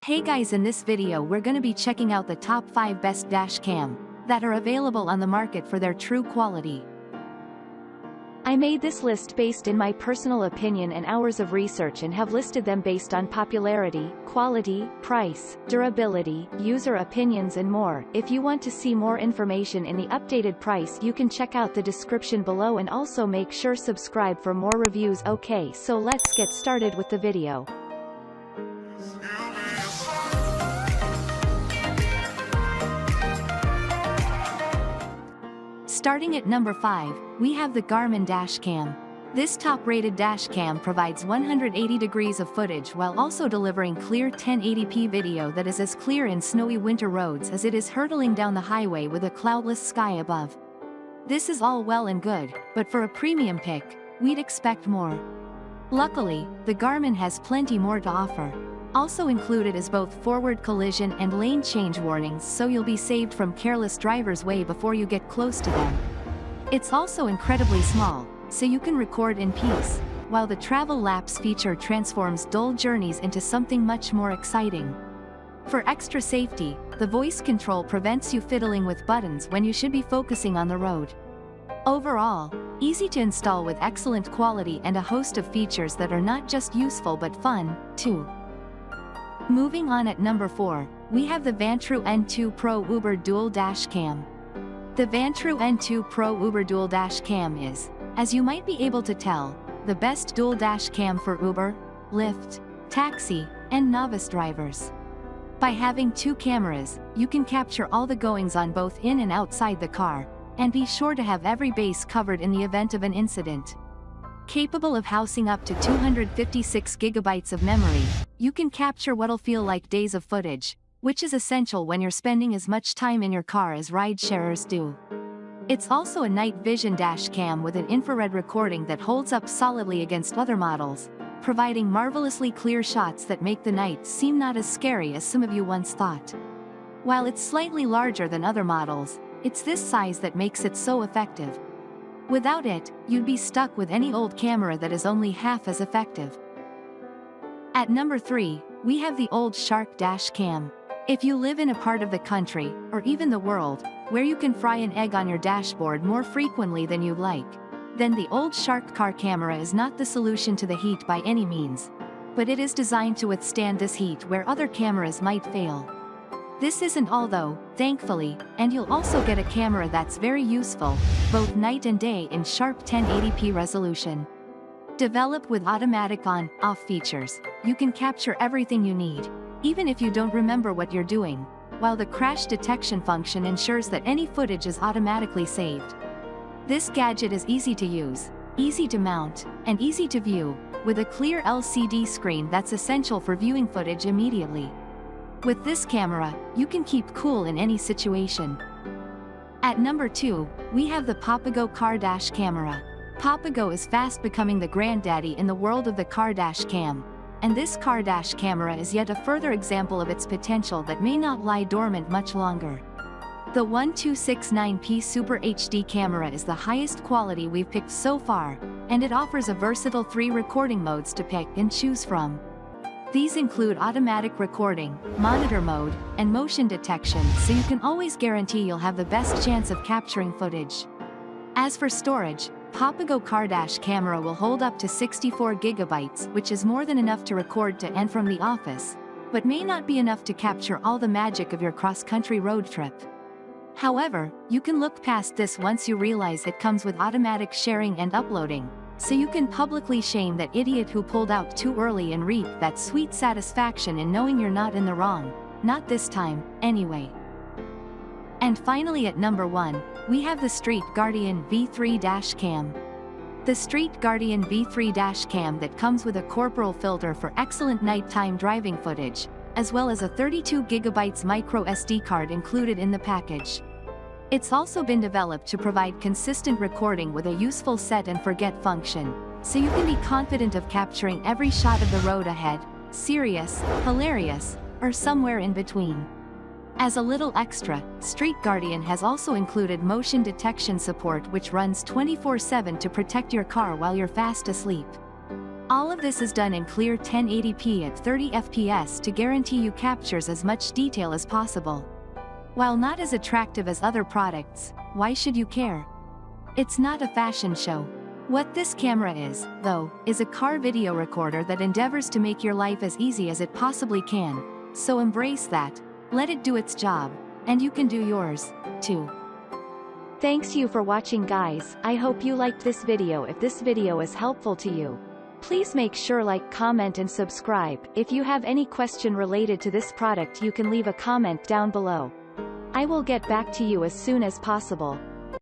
Hey guys, in this video we're gonna be checking out the top 5 best dash cam that are available on the market for their true quality. I made this list based in my personal opinion and hours of research and have listed them based on popularity, quality, price, durability, user opinions and more. If you want to see more information in the updated price, you can check out the description below and also make sure subscribe for more reviews. Okay, so let's get started with the video. Starting at number 5, we have the Garmin Dash Cam. This top-rated dash cam provides 180 degrees of footage while also delivering clear 1080p video that is as clear in snowy winter roads as it is hurtling down the highway with a cloudless sky above. This is all well and good, but for a premium pic, we'd expect more. Luckily, the Garmin has plenty more to offer. Also included is both forward collision and lane change warnings, so you'll be saved from careless drivers way before you get close to them. It's also incredibly small, so you can record in peace, while the travel lapse feature transforms dull journeys into something much more exciting. For extra safety, the voice control prevents you fiddling with buttons when you should be focusing on the road. Overall, easy to install with excellent quality and a host of features that are not just useful but fun, too. Moving on, at number 4, we have the Vantrue N2 ProUber Dual Dash Cam. The Vantrue N2 ProUber Dual Dash Cam is, as you might be able to tell, the best dual dash cam for Uber, Lyft, taxi, and novice drivers. By having two cameras, you can capture all the goings-on both in and outside the car, and be sure to have every base covered in the event of an incident. Capable of housing up to 256 gigabytes of memory, you can capture what'll feel like days of footage, which is essential when you're spending as much time in your car as ride-sharers do. It's also a night vision dash cam with an infrared recording that holds up solidly against other models, providing marvelously clear shots that make the night seem not as scary as some of you once thought. While it's slightly larger than other models, it's this size that makes it so effective. Without it, you'd be stuck with any old camera that is only half as effective. At number 3, we have the OldShark Dash Cam. If you live in a part of the country, or even the world, where you can fry an egg on your dashboard more frequently than you'd like, then the OldShark car camera is not the solution to the heat by any means. But it is designed to withstand this heat where other cameras might fail. This isn't all though, thankfully, and you'll also get a camera that's very useful, both night and day, in sharp 1080p resolution. Developed with automatic on-off features, you can capture everything you need, even if you don't remember what you're doing, while the crash detection function ensures that any footage is automatically saved. This gadget is easy to use, easy to mount, and easy to view, with a clear LCD screen that's essential for viewing footage immediately. With this camera, you can keep cool in any situation. At number 2, we have the PAPAGO Car Dash Camera. PAPAGO is fast becoming the granddaddy in the world of the car dash cam, and this car dash camera is yet a further example of its potential that may not lie dormant much longer. The 1269p Super HD camera is the highest quality we've picked so far, and it offers a versatile 3 recording modes to pick and choose from. These include automatic recording, monitor mode, and motion detection, so you can always guarantee you'll have the best chance of capturing footage. As for storage, PAPAGO Car Dash Camera will hold up to 64 gigabytes, which is more than enough to record to and from the office, but may not be enough to capture all the magic of your cross-country road trip. However, you can look past this once you realize it comes with automatic sharing and uploading, so you can publicly shame that idiot who pulled out too early and reap that sweet satisfaction in knowing you're not in the wrong. Not this time, anyway. And finally, at number 1, we have the Street Guardian V3 Dash Cam. The Street Guardian V3 Dash Cam that comes with a corporal filter for excellent nighttime driving footage, as well as a 32 GB micro SD card included in the package. It's also been developed to provide consistent recording with a useful set and forget function, so you can be confident of capturing every shot of the road ahead, serious, hilarious, or somewhere in between. As a little extra, Street Guardian has also included motion detection support, which runs 24/7 to protect your car while you're fast asleep. All of this is done in clear 1080p at 30 fps to guarantee you captures as much detail as possible. While not as attractive as other products, why should you care? It's not a fashion show. What this camera is, though, is a car video recorder that endeavors to make your life as easy as it possibly can. So embrace that, let it do its job, and you can do yours, too. Thanks you for watching, guys. I hope you liked this video. If this video is helpful to you, please make sure like, comment and subscribe. If you have any question related to this product, you can leave a comment down below. I will get back to you as soon as possible.